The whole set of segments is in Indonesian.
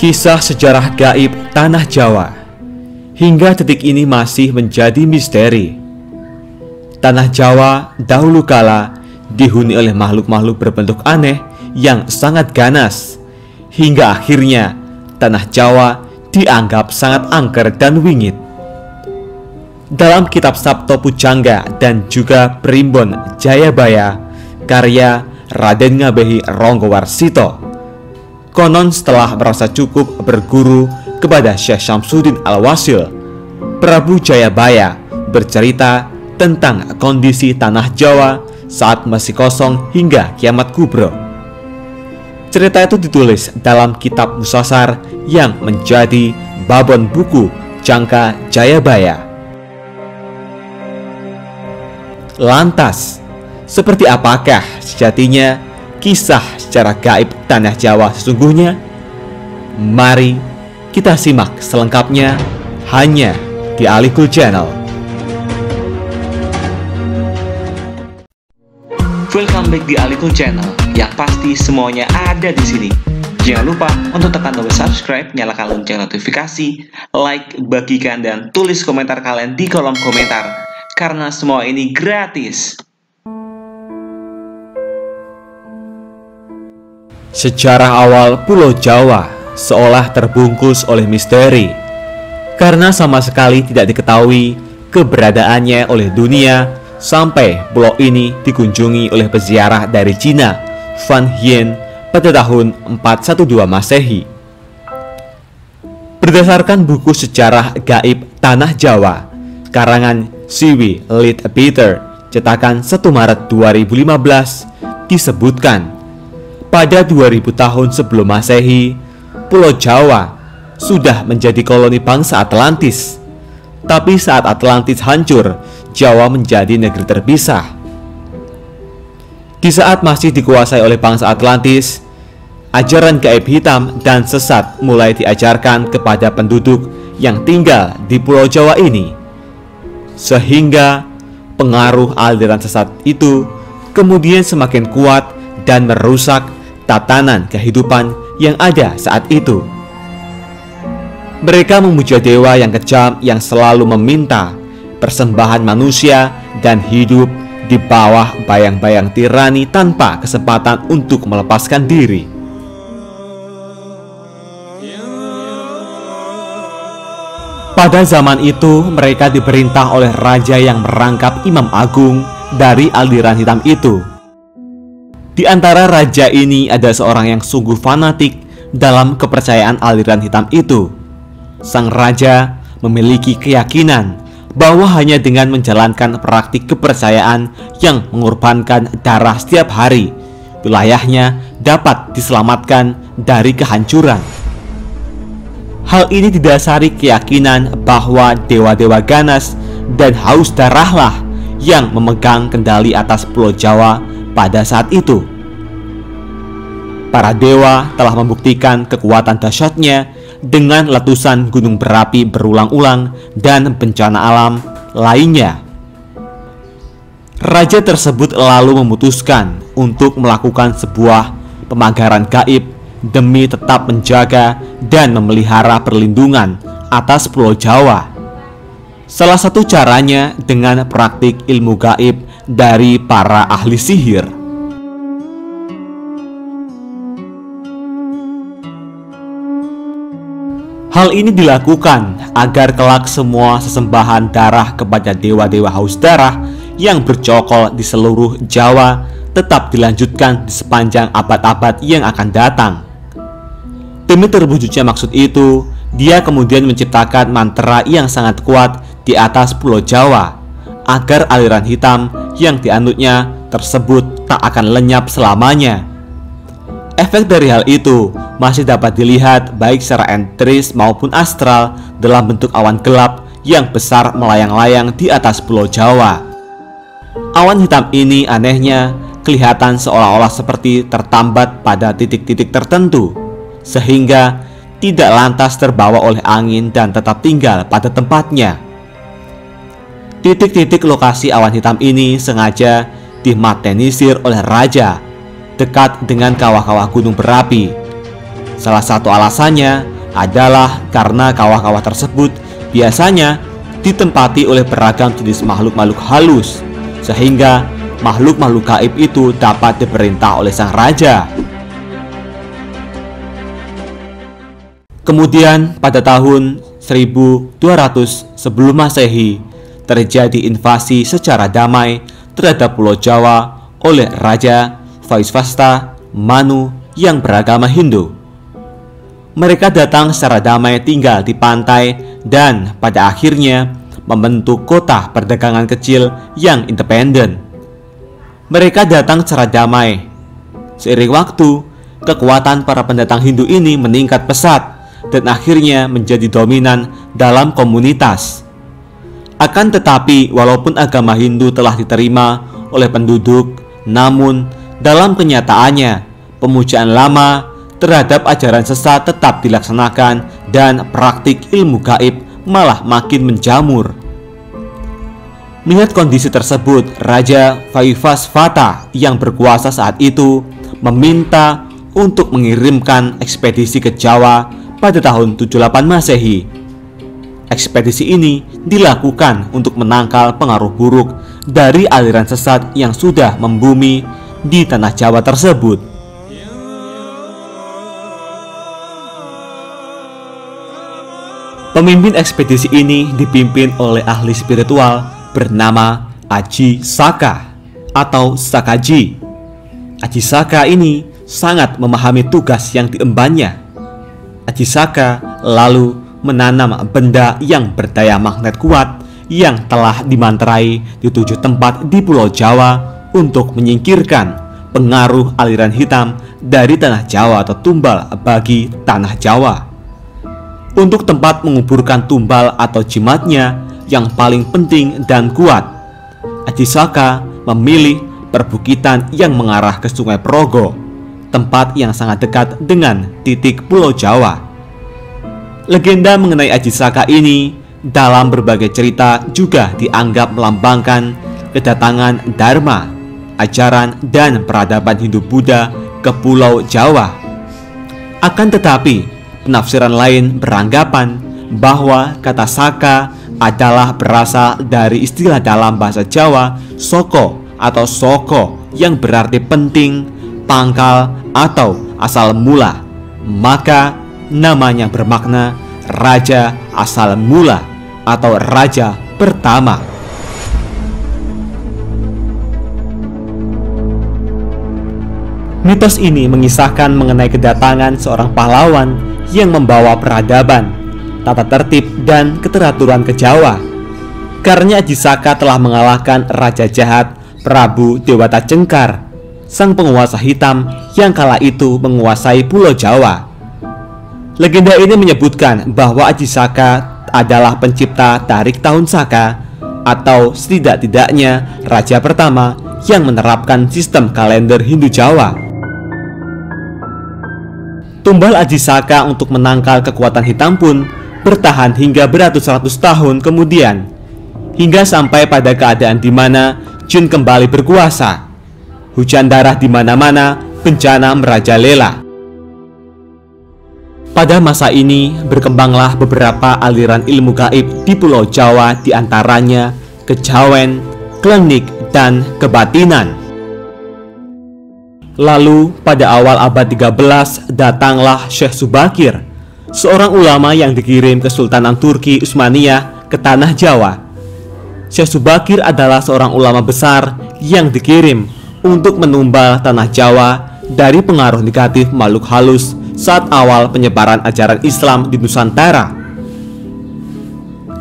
Kisah sejarah gaib Tanah Jawa hingga detik ini masih menjadi misteri. Tanah Jawa dahulu kala dihuni oleh makhluk-makhluk berbentuk aneh yang sangat ganas, hingga akhirnya Tanah Jawa dianggap sangat angker dan wingit. Dalam kitab Sabto Pujangga dan juga Primbon Jayabaya karya Raden Ngabehi Ronggowarsito, konon setelah merasa cukup berguru kepada Syekh Syamsuddin Al-Wasil, Prabu Jayabaya bercerita tentang kondisi Tanah Jawa saat masih kosong hingga kiamat kubro. Cerita itu ditulis dalam kitab Musasar yang menjadi babon buku Jangka Jayabaya. Lantas, seperti apakah sejatinya kisah secara gaib Tanah Jawa sesungguhnya? Mari kita simak selengkapnya hanya di Ali-Cool Channel. Welcome back di Ali-Cool Channel. Yang pasti semuanya ada di sini. Jangan lupa untuk tekan tombol subscribe, nyalakan lonceng notifikasi, like, bagikan, dan tulis komentar kalian di kolom komentar, karena semua ini gratis. Sejarah awal Pulau Jawa seolah terbungkus oleh misteri karena sama sekali tidak diketahui keberadaannya oleh dunia sampai pulau ini dikunjungi oleh peziarah dari Cina, Van Hien, pada tahun 412 Masehi. Berdasarkan buku sejarah gaib Tanah Jawa karangan Siwi Leadbeater cetakan 1 Maret 2015 disebutkan pada 2000 tahun sebelum Masehi, Pulau Jawa sudah menjadi koloni bangsa Atlantis. Tapi saat Atlantis hancur, Jawa menjadi negeri terpisah. Di saat masih dikuasai oleh bangsa Atlantis, ajaran gaib hitam dan sesat mulai diajarkan kepada penduduk yang tinggal di Pulau Jawa ini. Sehingga pengaruh aliran sesat itu kemudian semakin kuat dan merusak tatanan kehidupan yang ada saat itu. Mereka memuja dewa yang kejam yang selalu meminta persembahan manusia dan hidup di bawah bayang-bayang tirani tanpa kesempatan untuk melepaskan diri. Pada zaman itu, mereka diperintah oleh raja yang merangkap imam agung dari aliran hitam itu. Di antara raja ini ada seorang yang sungguh fanatik dalam kepercayaan aliran hitam itu. Sang raja memiliki keyakinan bahwa hanya dengan menjalankan praktik kepercayaan yang mengorbankan darah setiap hari, wilayahnya dapat diselamatkan dari kehancuran. Hal ini didasari keyakinan bahwa dewa-dewa ganas dan haus darahlah yang memegang kendali atas Pulau Jawa pada saat itu. Para dewa telah membuktikan kekuatan dahsyatnya dengan letusan gunung berapi berulang-ulang dan bencana alam lainnya. Raja tersebut lalu memutuskan untuk melakukan sebuah pemagaran gaib demi tetap menjaga dan memelihara perlindungan atas Pulau Jawa. Salah satu caranya dengan praktik ilmu gaib dari para ahli sihir. Hal ini dilakukan agar kelak semua sesembahan darah kepada dewa-dewa haus darah yang bercokol di seluruh Jawa tetap dilanjutkan di sepanjang abad-abad yang akan datang. Demi terwujudnya maksud itu, dia kemudian menciptakan mantra yang sangat kuat di atas Pulau Jawa agar aliran hitam yang dianutnya tersebut tak akan lenyap selamanya. Efek dari hal itu masih dapat dilihat baik secara empiris maupun astral dalam bentuk awan gelap yang besar melayang-layang di atas Pulau Jawa. Awan hitam ini anehnya kelihatan seolah-olah seperti tertambat pada titik-titik tertentu, sehingga tidak lantas terbawa oleh angin dan tetap tinggal pada tempatnya. Titik-titik lokasi awan hitam ini sengaja dimatenisir oleh raja dekat dengan kawah-kawah gunung berapi. Salah satu alasannya adalah karena kawah-kawah tersebut biasanya ditempati oleh beragam jenis makhluk-makhluk halus, sehingga makhluk-makhluk gaib itu dapat diperintah oleh sang raja. Kemudian pada tahun 1200 sebelum Masehi terjadi invasi secara damai terhadap Pulau Jawa oleh Raja Vaisvasta Manu yang beragama Hindu. Mereka datang secara damai tinggal di pantai dan pada akhirnya membentuk kota perdagangan kecil yang independen. Mereka datang secara damai. Seiring waktu, kekuatan para pendatang Hindu ini meningkat pesat dan akhirnya menjadi dominan dalam komunitas. Akan tetapi, walaupun agama Hindu telah diterima oleh penduduk, namun dalam kenyataannya, pemujaan lama terhadap ajaran sesat tetap dilaksanakan dan praktik ilmu gaib malah makin menjamur. Melihat kondisi tersebut, Raja Vaivasvata yang berkuasa saat itu meminta untuk mengirimkan ekspedisi ke Jawa pada tahun 78 Masehi. Ekspedisi ini dilakukan untuk menangkal pengaruh buruk dari aliran sesat yang sudah membumi di tanah Jawa tersebut. Pemimpin ekspedisi ini dipimpin oleh ahli spiritual bernama Aji Saka atau Sakaji. Aji Saka ini sangat memahami tugas yang diembannya. Aji Saka lalu menanam benda yang berdaya magnet kuat yang telah dimanterai di 7 tempat di Pulau Jawa untuk menyingkirkan pengaruh aliran hitam dari tanah Jawa atau tumbal bagi tanah Jawa. Untuk tempat menguburkan tumbal atau jimatnya yang paling penting dan kuat, Aji Saka memilih perbukitan yang mengarah ke Sungai Progo, tempat yang sangat dekat dengan titik Pulau Jawa. Legenda mengenai Aji Saka ini dalam berbagai cerita juga dianggap melambangkan kedatangan Dharma, ajaran dan peradaban Hindu-Buddha ke Pulau Jawa. Akan tetapi, penafsiran lain beranggapan bahwa kata Saka adalah berasal dari istilah dalam bahasa Jawa Soko atau Soko yang berarti penting, pangkal, atau asal mula. Maka namanya bermakna Raja Asal Mula atau Raja Pertama. Mitos ini mengisahkan mengenai kedatangan seorang pahlawan yang membawa peradaban, tata tertib, dan keteraturan ke Jawa. Karena Aji Saka telah mengalahkan Raja Jahat Prabu Dewata Cengkar, sang penguasa hitam yang kala itu menguasai Pulau Jawa. Legenda ini menyebutkan bahwa Aji Saka adalah pencipta Tarik Tahun Saka atau setidak-tidaknya raja pertama yang menerapkan sistem kalender Hindu Jawa. Tumbal Aji Saka untuk menangkal kekuatan hitam pun bertahan hingga beratus-ratus tahun kemudian, hingga sampai pada keadaan di mana Jin kembali berkuasa. Hujan darah di mana-mana, bencana merajalela. Pada masa ini berkembanglah beberapa aliran ilmu gaib di Pulau Jawa, diantaranya kejawen, klenik, dan kebatinan. Lalu pada awal abad 13 datanglah Syekh Subakir, seorang ulama yang dikirim ke Sultanan Turki Utsmaniyah ke tanah Jawa. Syekh Subakir adalah seorang ulama besar yang dikirim untuk menumbal tanah Jawa dari pengaruh negatif makhluk halus saat awal penyebaran ajaran Islam di Nusantara.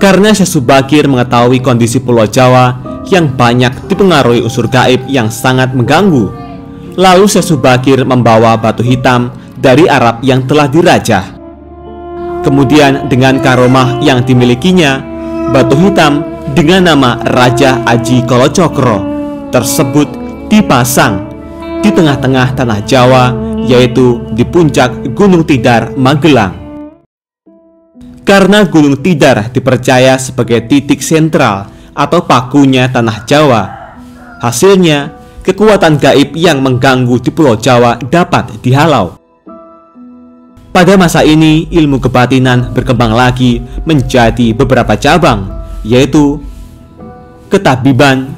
Karena Syekh Subakir mengetahui kondisi Pulau Jawa yang banyak dipengaruhi unsur gaib yang sangat mengganggu, lalu Syekh Subakir membawa batu hitam dari Arab yang telah dirajah. Kemudian dengan karomah yang dimilikinya, batu hitam dengan nama Raja Aji Kolocokro tersebut dipasang di tengah-tengah tanah Jawa, yaitu di puncak Gunung Tidar, Magelang. Karena Gunung Tidar dipercaya sebagai titik sentral atau pakunya tanah Jawa. Hasilnya, kekuatan gaib yang mengganggu di Pulau Jawa dapat dihalau. Pada masa ini, ilmu kebatinan berkembang lagi menjadi beberapa cabang, yaitu ketabiban,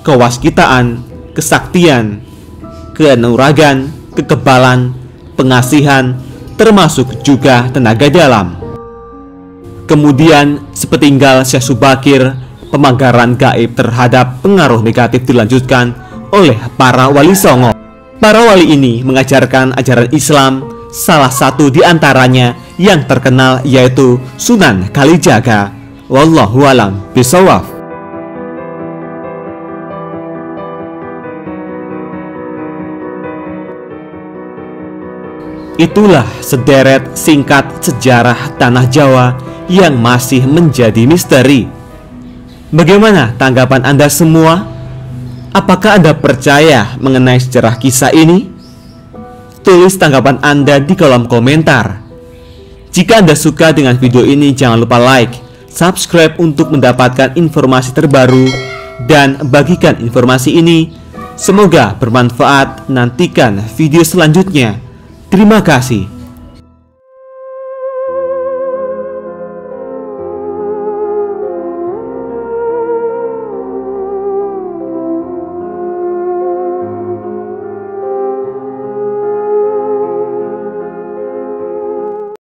kewaskitaan, kesaktian, keanuragan, kekebalan, pengasihan, termasuk juga tenaga dalam. Kemudian, sepeninggal Syekh Subakir, pemagaran gaib terhadap pengaruh negatif dilanjutkan oleh para wali songo. Para wali ini mengajarkan ajaran Islam, salah satu di antaranya yang terkenal yaitu Sunan Kalijaga. Wallahu a'lam bishawab. Itulah sederet singkat sejarah tanah Jawa yang masih menjadi misteri. Bagaimana tanggapan Anda semua? Apakah Anda percaya mengenai sejarah kisah ini? Tulis tanggapan Anda di kolom komentar. Jika Anda suka dengan video ini, jangan lupa like, subscribe untuk mendapatkan informasi terbaru, dan bagikan informasi ini. Semoga bermanfaat. Nantikan video selanjutnya. Terima kasih.